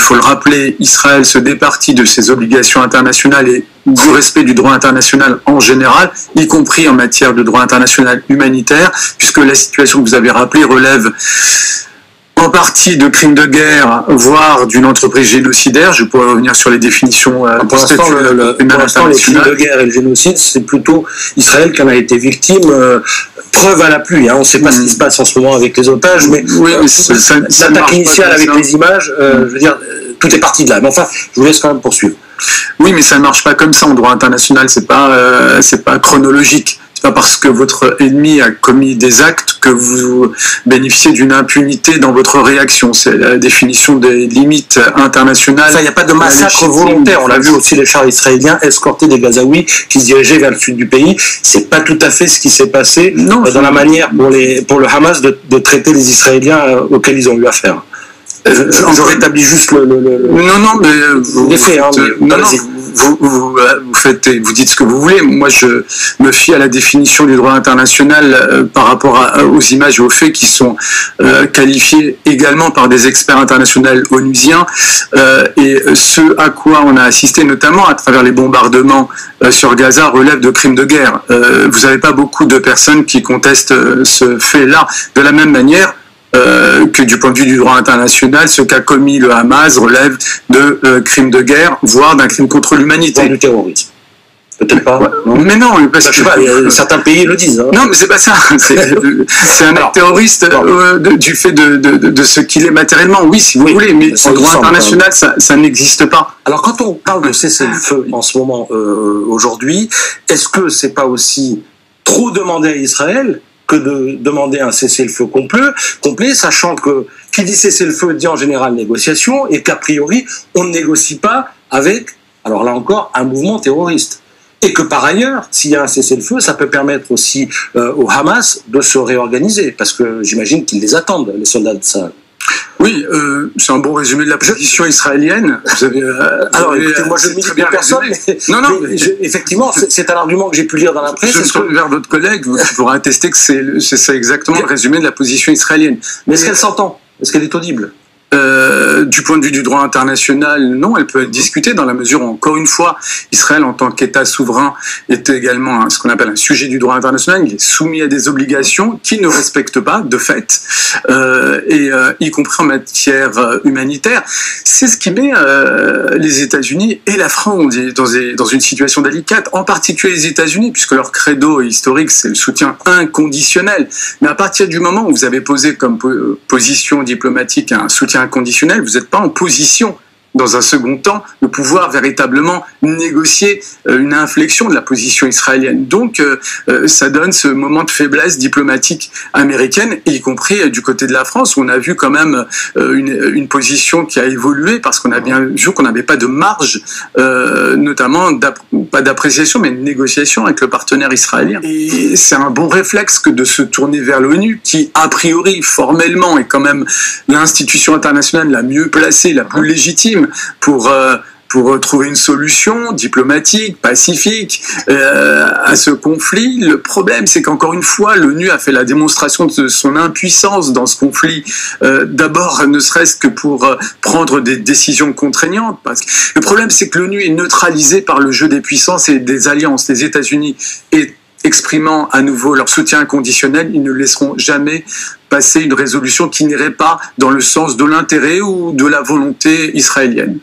faut le rappeler, Israël se départit de ses obligations internationales et du respect du droit international en général, y compris en matière de droit international humanitaire, puisque la situation que vous avez rappelée relève en partie de crimes de guerre, voire d'une entreprise génocidaire. Je pourrais revenir sur les définitions. Pour l'instant, les crimes de guerre et le génocide, c'est plutôt Israël qui en a été victime. Preuve à la pluie. On ne sait pas ce qui se passe en ce moment avec les otages, mais l'attaque initiale avec les images, je veux dire, tout est parti de là. Mais enfin, je vous laisse quand même poursuivre. Oui, mais ça ne marche pas comme ça en droit international. C'est pas chronologique. C'est pas parce que votre ennemi a commis des actes que vous bénéficiez d'une impunité dans votre réaction. C'est la définition des limites internationales. Il n'y a pas de massacre volontaire. On l'a vu aussi, les chars israéliens escorter des Gazaouis qui se dirigeaient vers le sud du pays. C'est pas tout à fait ce qui s'est passé dans la manière pour le Hamas de traiter les Israéliens auxquels ils ont eu affaire. Je rétablis juste vous dites ce que vous voulez. Moi, je me fie à la définition du droit international par rapport aux images et aux faits qui sont qualifiés également par des experts internationaux onusiens. Et ce à quoi on a assisté, notamment à travers les bombardements sur Gaza, relève de crimes de guerre. Vous n'avez pas beaucoup de personnes qui contestent ce fait-là. De la même manière, que du point de vue du droit international, ce qu'a commis le Hamas relève de crimes de guerre, voire d'un crime contre l'humanité. Du terrorisme. Peut-être pas. Mais non, parce que certains pays le disent. Non, mais c'est pas ça. C'est un acte terroriste du fait de ce qu'il est matériellement. Oui, si vous voulez, mais en droit international, ça n'existe pas. Alors, quand on parle de cessez-le-feu en ce moment, aujourd'hui, est-ce que c'est pas aussi trop demander à Israël que de demander un cessez-le-feu complet, sachant que qui dit cessez-le-feu dit en général négociation, et qu'a priori, on ne négocie pas avec, alors là encore, un mouvement terroriste. Et que par ailleurs, s'il y a un cessez-le-feu, ça peut permettre aussi au Hamas de se réorganiser, parce que j'imagine qu'ils les attendent, les soldats de Tsahal. Oui, c'est un bon résumé de la position israélienne. Vous avez, alors, écoutez, moi je ne milite pour personne, mais effectivement, c'est un argument que j'ai pu lire dans la presse. Je me tourne vers votre collègue, qui pourra attester que c'est exactement le résumé de la position israélienne. Mais est-ce qu'elle s'entend? Est-ce qu'elle est audible? Du point de vue du droit international, non, elle peut être discutée dans la mesure où, encore une fois, Israël, en tant qu'État souverain, est également ce qu'on appelle un sujet du droit international. Il est soumis à des obligations qu'il ne respecte pas, de fait, y compris en matière humanitaire. C'est ce qui met les États-Unis et la France dans une situation délicate, en particulier les États-Unis, puisque leur credo historique, c'est le soutien inconditionnel. Mais à partir du moment où vous avez posé comme position diplomatique un soutien inconditionnel, vous n'êtes pas en position, dans un second temps, de pouvoir véritablement négocier une inflexion de la position israélienne. Donc, ça donne ce moment de faiblesse diplomatique américaine, y compris du côté de la France, où on a vu quand même une position qui a évolué, parce qu'on a bien vu qu'on n'avait pas de marge, notamment, pas d'appréciation, mais de négociation avec le partenaire israélien. Et c'est un bon réflexe que de se tourner vers l'ONU, qui, a priori, formellement, est quand même l'institution internationale la mieux placée, la plus légitime, pour trouver une solution diplomatique, pacifique à ce conflit. Le problème, c'est qu'encore une fois, l'ONU a fait la démonstration de son impuissance dans ce conflit. D'abord, ne serait-ce que pour prendre des décisions contraignantes. Parce que le problème, c'est que l'ONU est neutralisée par le jeu des puissances et des alliances. Les États-Unis exprimant à nouveau leur soutien inconditionnel, ils ne laisseront jamais passer une résolution qui n'irait pas dans le sens de l'intérêt ou de la volonté israélienne.